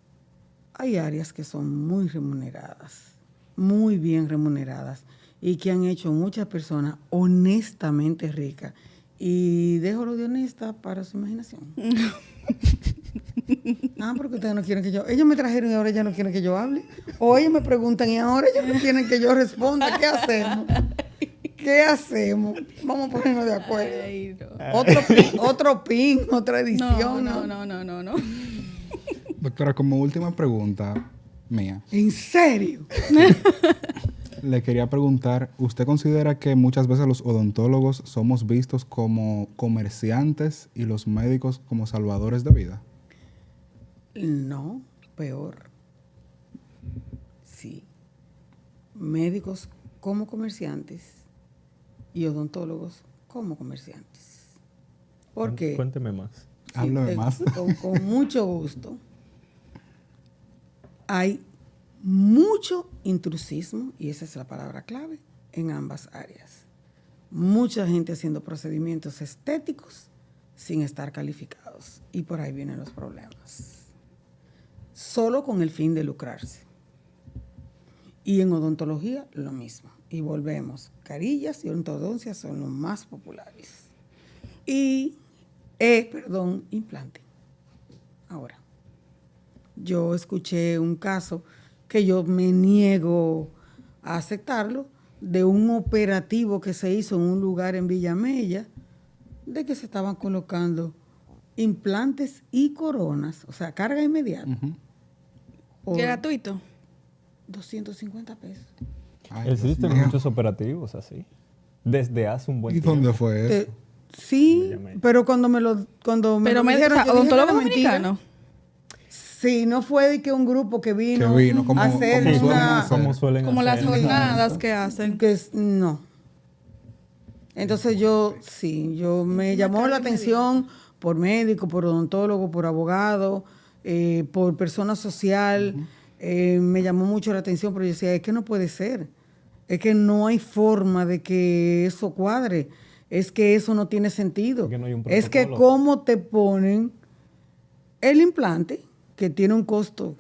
hay áreas que son muy remuneradas, muy bien remuneradas, y que han hecho muchas personas honestamente ricas. Y déjalo de honesta para su imaginación. Porque ustedes no quieren que yo... Ellos me trajeron y ahora ya no quieren que yo hable. O ellos me preguntan y ahora ellos no quieren que yo responda. ¿Qué hacemos? ¿Qué hacemos? Vamos a ponernos de acuerdo. Ay, no. Otro pin, otra edición. No. Doctora, como última pregunta mía. ¿En serio? Le quería preguntar, ¿usted considera que muchas veces los odontólogos somos vistos como comerciantes y los médicos como salvadores de vida? No, peor. Sí. Médicos como comerciantes y odontólogos como comerciantes. ¿Por qué? Cuénteme más. Sí, Hábleme más. Con mucho gusto. Hay mucho intrusismo, y esa es la palabra clave, en ambas áreas. Mucha gente haciendo procedimientos estéticos sin estar calificados. Y por ahí vienen los problemas. Solo con el fin de lucrarse. Y en odontología, lo mismo. Y volvemos. Carillas y ortodoncia son los más populares. Y, implante. Ahora, yo escuché un caso que yo me niego a aceptarlo, de un operativo que se hizo en un lugar en Villamella, de que se estaban colocando implantes y coronas, o sea, carga inmediata. Por Gratuito. 250 pesos. Ay, Dios Existen mío. muchos operativos así. Desde hace un buen ¿Y tiempo. dónde fue eso? Sí, Villamella. pero cuando me lo Pero dijeron, yo dije, odontólogo "Era mentira". dominicano. Sí, no fue de que un grupo que vino, como- a hacer como suelen una... hacer. Como suelen Como las hacer. jornadas que hacen. No. Entonces yo me llamó la atención por médico, por odontólogo, por abogado, por persona social, me llamó mucho la atención, pero yo decía, es que no puede ser, es que no hay forma de que eso cuadre, es que eso no tiene sentido, Es que no hay un es que protocolo. cómo te ponen el implante, que tiene un costo,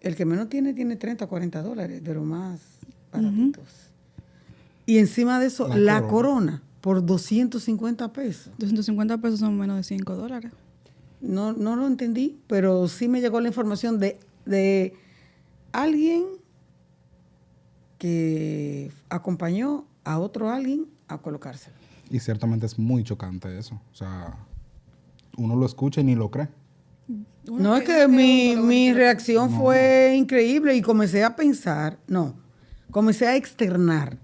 el que menos tiene $30 o $40, de los más baratitos. Y encima de eso, la corona por 250 pesos. 250 pesos son menos de $5. No lo entendí, pero sí me llegó la información de alguien que acompañó a otro alguien a colocárselo. Y ciertamente es muy chocante eso. O sea, uno lo escucha y ni lo cree. No, es que mi reacción fue increíble y comencé a pensar, comencé a externar.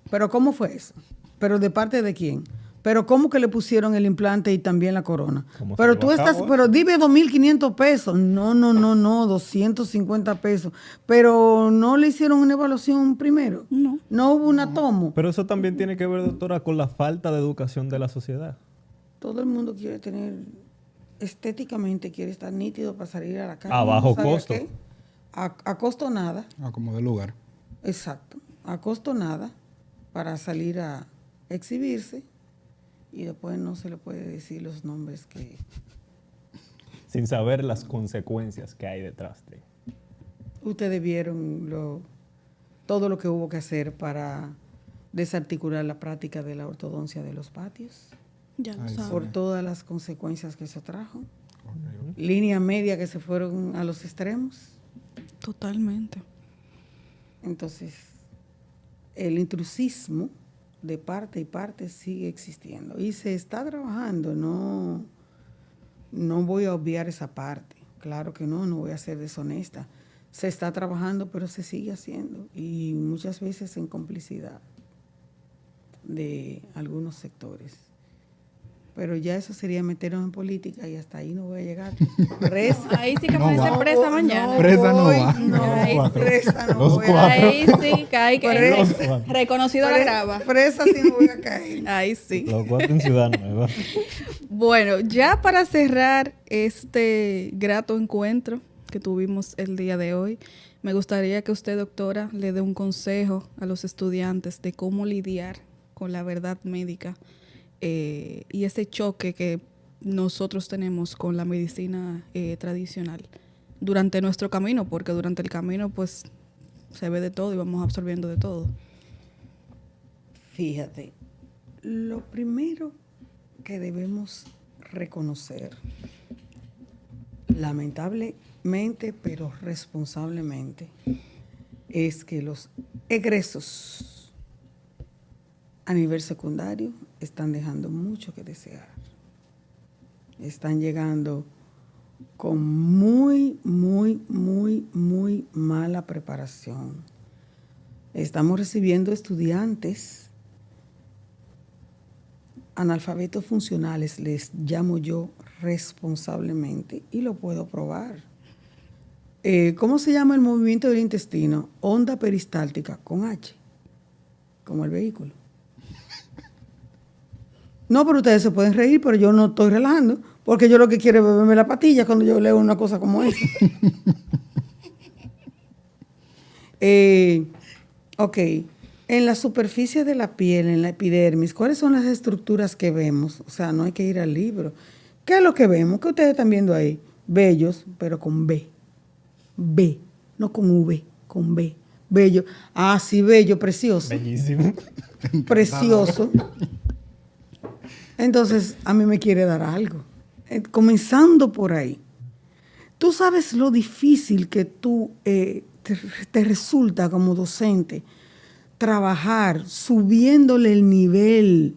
¿Pero cómo fue eso? ¿Pero de parte de quién? ¿Pero cómo que le pusieron el implante y también la corona? ¿Cómo se Pero llevó tú a estás, cabo pero dime 2.500 pesos. No, 250 pesos. Pero no le hicieron una evaluación primero. No hubo una tomo. Pero eso también tiene que ver, doctora, con la falta de educación de la sociedad. Todo el mundo quiere tener, estéticamente quiere estar nítido para salir a la calle. A bajo ¿No sabe costo. qué? A costo nada. Como de lugar. Exacto. A costo nada para salir a exhibirse y después no se le puede decir los nombres que... Sin saber las consecuencias que hay detrás de. Ustedes vieron todo lo que hubo que hacer para desarticular la práctica de la ortodoncia de los patios, Ya lo Ay, saben. por todas las consecuencias que eso trajo. Línea media que se fueron a los extremos. Totalmente. Entonces, el intrusismo de parte y parte sigue existiendo y se está trabajando. No voy a obviar esa parte. Claro que no voy a ser deshonesta. Se está trabajando, pero se sigue haciendo y muchas veces en complicidad de algunos sectores. Pero ya eso sería meternos en política y hasta ahí no voy a llegar. Presa. Ahí sí que No puede va. ser presa mañana. Presa no voy, va. Ahí sí. presa no Los voy. cuatro. Ahí sí que hay que Presa. reconocido la grava. Presa sí no voy a caer. Ahí sí. Los 4 en Ciudad Nueva. Bueno, ya para cerrar este grato encuentro que tuvimos el día de hoy, me gustaría que usted, doctora, le dé un consejo a los estudiantes de cómo lidiar con la verdad médica y ese choque que nosotros tenemos con la medicina tradicional durante nuestro camino, porque durante el camino pues se ve de todo y vamos absorbiendo de todo. Fíjate, lo primero que debemos reconocer, lamentablemente, pero responsablemente, es que los egresos a nivel secundario están dejando mucho que desear. Están llegando con muy mala preparación. Estamos recibiendo estudiantes analfabetos funcionales, les llamo yo responsablemente, y lo puedo probar. ¿Cómo se llama el movimiento del intestino? Onda peristáltica, con H, como el vehículo. No, pero ustedes se pueden reír, pero yo no estoy relajando, porque yo lo que quiero es beberme la patilla cuando yo leo una cosa como esa. Ok, en la superficie de la piel, en la epidermis, ¿cuáles son las estructuras que vemos? O sea, no hay que ir al libro. ¿Qué es lo que vemos? ¿Qué ustedes están viendo ahí? Vellos, pero con B. B, no con V, con B. Bello. Ah, sí, bello, precioso. Bellísimo. Precioso. Entonces, a mí me quiere dar algo. Comenzando por ahí. Tú sabes lo difícil que te resulta como docente trabajar subiéndole el nivel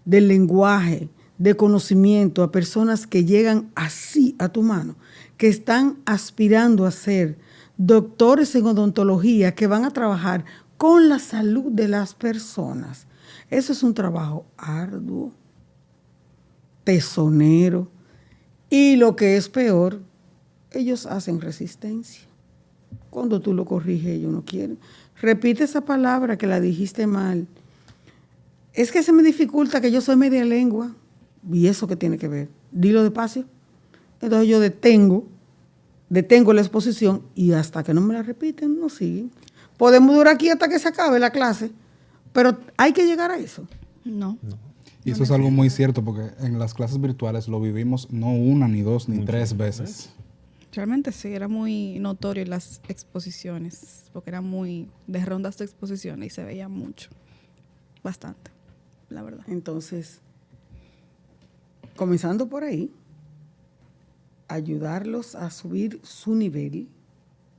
del lenguaje, de conocimiento a personas que llegan así a tu mano, que están aspirando a ser doctores en odontología, que van a trabajar con la salud de las personas. Eso es un trabajo arduo, tesonero, y lo que es peor, ellos hacen resistencia. Cuando tú lo corriges, ellos no quieren. Repite esa palabra que la dijiste mal. Es que se me dificulta, que yo soy media lengua. ¿Y eso qué tiene que ver? Dilo despacio. Entonces yo detengo la exposición y hasta que no me la repiten, no siguen. Podemos durar aquí hasta que se acabe la clase, pero hay que llegar a eso. No. Y eso es algo muy cierto, porque en las clases virtuales lo vivimos no una, ni dos, ni tres veces. Realmente sí, era muy notorio en las exposiciones, porque eran muy de rondas de exposiciones y se veía mucho, bastante, la verdad. Entonces, comenzando por ahí, ayudarlos a subir su nivel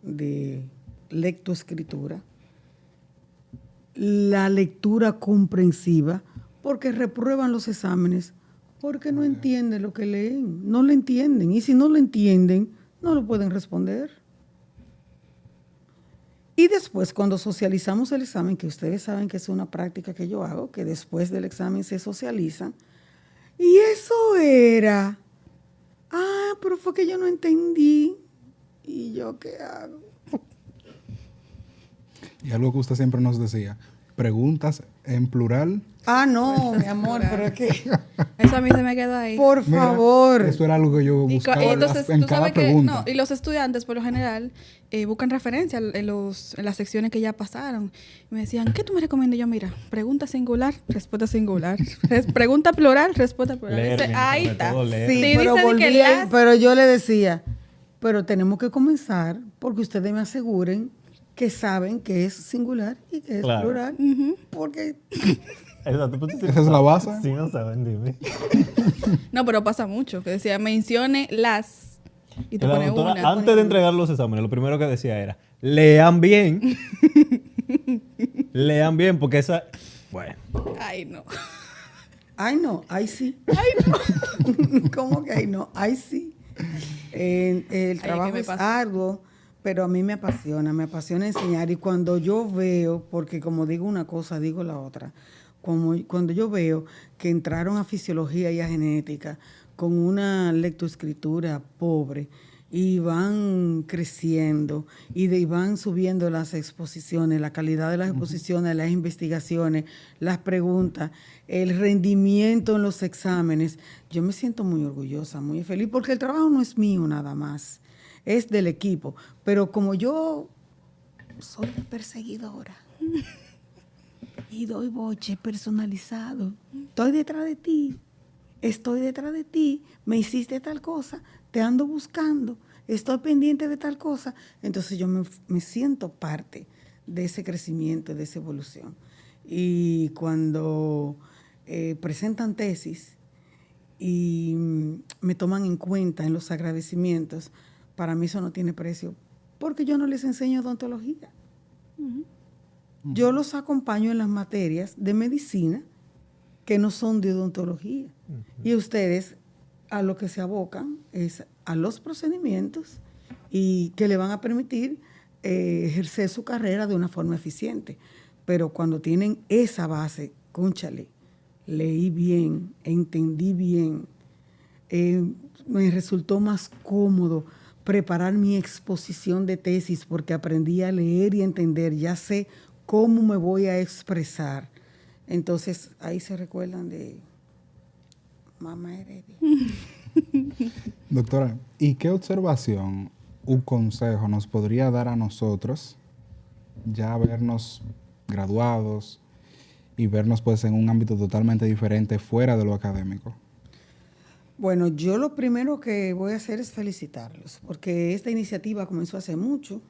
de lectoescritura, la lectura comprensiva, porque reprueban los exámenes, porque no entienden lo que leen, no lo entienden, y si no lo entienden, no lo pueden responder. Y después, cuando socializamos el examen, que ustedes saben que es una práctica que yo hago, que después del examen se socializan, y eso era, pero fue que yo no entendí, ¿y yo qué hago? Y algo que usted siempre nos decía, preguntas en plural. No, mi amor, pero es que, Eso a mí se me quedó ahí. por Mira, favor. eso era algo que yo buscaba Entonces, en tú cada sabes que, pregunta. y los estudiantes, por lo general, buscan referencia en las secciones que ya pasaron. Y me decían, ¿qué tú me recomiendas? Y yo, mira, pregunta singular, respuesta singular. Pregunta plural, respuesta plural. Leer, Ahí sobre está. todo leer. Sí, Sí, pero, dice de que pero yo le decía, pero tenemos que comenzar porque ustedes me aseguren que saben que es singular y que es Claro. plural. Porque Exacto. ¿Tú ¿Esa es la base? Sí, no saben, dime. No, pero pasa mucho, que decía, mencione las, y te La pone doctora, una. antes de entregar los exámenes, lo primero que decía era, lean bien. Lean bien, porque esa... Bueno. Ay, no. ay no, ay sí. Ay no. ¿Cómo que ay no? Ay sí. El trabajo me es pasa. arduo, pero a mí me apasiona enseñar. Y cuando yo veo, porque como digo una cosa, digo la otra, cuando yo veo que entraron a fisiología y a genética con una lectoescritura pobre y van creciendo y van subiendo las exposiciones, la calidad de las exposiciones, las investigaciones, las preguntas, el rendimiento en los exámenes, yo me siento muy orgullosa, muy feliz, porque el trabajo no es mío nada más, es del equipo. Pero como yo soy perseguidora y doy boche personalizado, estoy detrás de ti, me hiciste tal cosa, te ando buscando, estoy pendiente de tal cosa. Entonces yo me siento parte de ese crecimiento, de esa evolución. Y cuando presentan tesis y me toman en cuenta en los agradecimientos, para mí eso no tiene precio, porque yo no les enseño odontología. Yo los acompaño en las materias de medicina que no son de odontología. Y ustedes a lo que se abocan es a los procedimientos y que le van a permitir ejercer su carrera de una forma eficiente. pero cuando tienen esa base, cónchale, leí bien, entendí bien, me resultó más cómodo preparar mi exposición de tesis porque aprendí a leer y entender, ya sé cómo me voy a expresar. Entonces, ahí se recuerdan de Mamá Heredia. Doctora, ¿y qué observación u consejo nos podría dar a nosotros ya vernos graduados y vernos pues en un ámbito totalmente diferente fuera de lo académico? Bueno, yo lo primero que voy a hacer es felicitarlos, porque esta iniciativa comenzó hace mucho.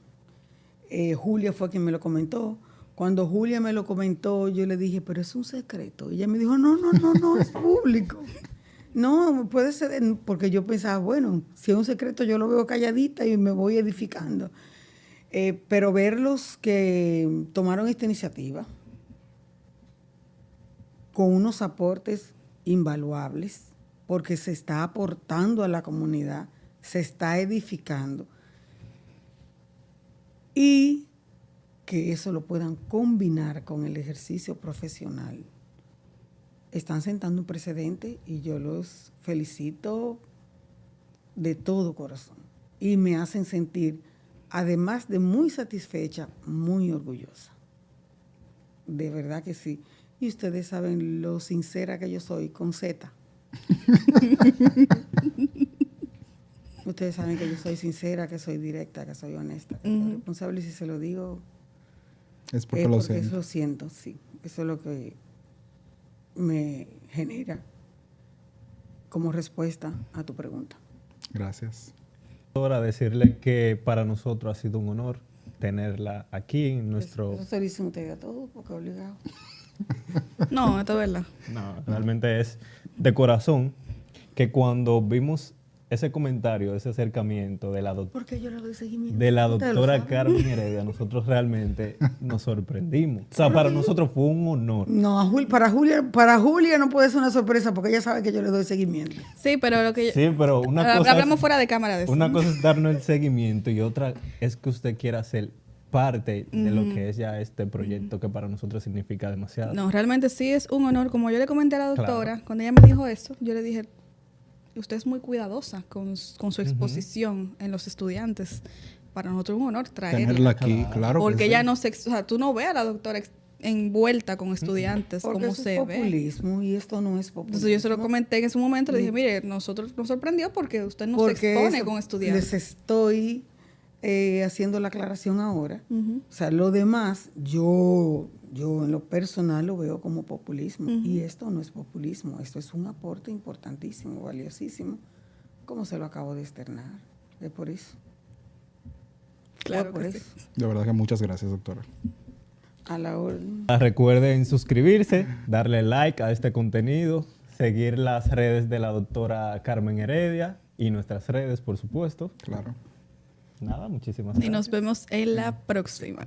Julia fue quien me lo comentó. Cuando Julia me lo comentó, yo le dije, pero es un secreto. Y ella me dijo, no, es público. No, puede ser, porque yo pensaba, bueno, si es un secreto yo lo veo calladita y me voy edificando. Pero verlos que tomaron esta iniciativa con unos aportes invaluables, porque se está aportando a la comunidad, se está edificando, y que eso lo puedan combinar con el ejercicio profesional. Están sentando un precedente y yo los felicito de todo corazón. Y me hacen sentir, además de muy satisfecha, muy orgullosa. De verdad que sí. Y ustedes saben lo sincera que yo soy con Z. Ustedes saben que yo soy sincera, que soy directa, que soy honesta, que soy responsable, y si se lo digo Es porque lo siento. eso lo siento, sí. Eso es lo que me genera como respuesta a tu pregunta. Gracias. Ahora decirle que para nosotros ha sido un honor tenerla aquí en nuestro... Eso se dice usted a todo, porque obligado. No, esto es verdad. No, realmente es de corazón que cuando vimos ese comentario, ese acercamiento de la Porque yo le doy seguimiento. de la Ustedes lo doctora saben. Carmen Heredia, nosotros realmente nos sorprendimos. O sea, para nosotros fue un honor. No, para Julia no puede ser una sorpresa porque ella sabe que yo le doy seguimiento. Sí, pero lo que Sí, pero una cosa hablamos es, fuera de cámara de eso. una cosa es darnos el seguimiento y otra es que usted quiera ser parte de lo que es ya este proyecto que para nosotros significa demasiado. No, realmente sí es un honor. Como yo le comenté a la doctora, Claro. cuando ella me dijo eso, yo le dije, usted es muy cuidadosa con su exposición en los estudiantes. Para nosotros es un honor Tenerla traerla. aquí, claro. Porque que ella sí. no se... O sea, tú no ves a la doctora envuelta con estudiantes Porque como eso se es ve. populismo y esto no es populismo. Entonces yo se lo comenté en ese momento, le dije, mire, nosotros nos sorprendió porque usted no se expone eso con estudiantes. les estoy haciendo la aclaración ahora. Ujú. O sea, lo demás, yo en lo personal lo veo como populismo. Y esto no es populismo, esto es un aporte importantísimo, valiosísimo, como se lo acabo de externar. Es por eso. Claro Fue por que eso. De verdad que muchas gracias, doctora. A la orden. Recuerden suscribirse, darle like a este contenido, seguir las redes de la doctora Carmen Heredia y nuestras redes, por supuesto. Claro. Nada, muchísimas Y gracias. nos vemos en la próxima.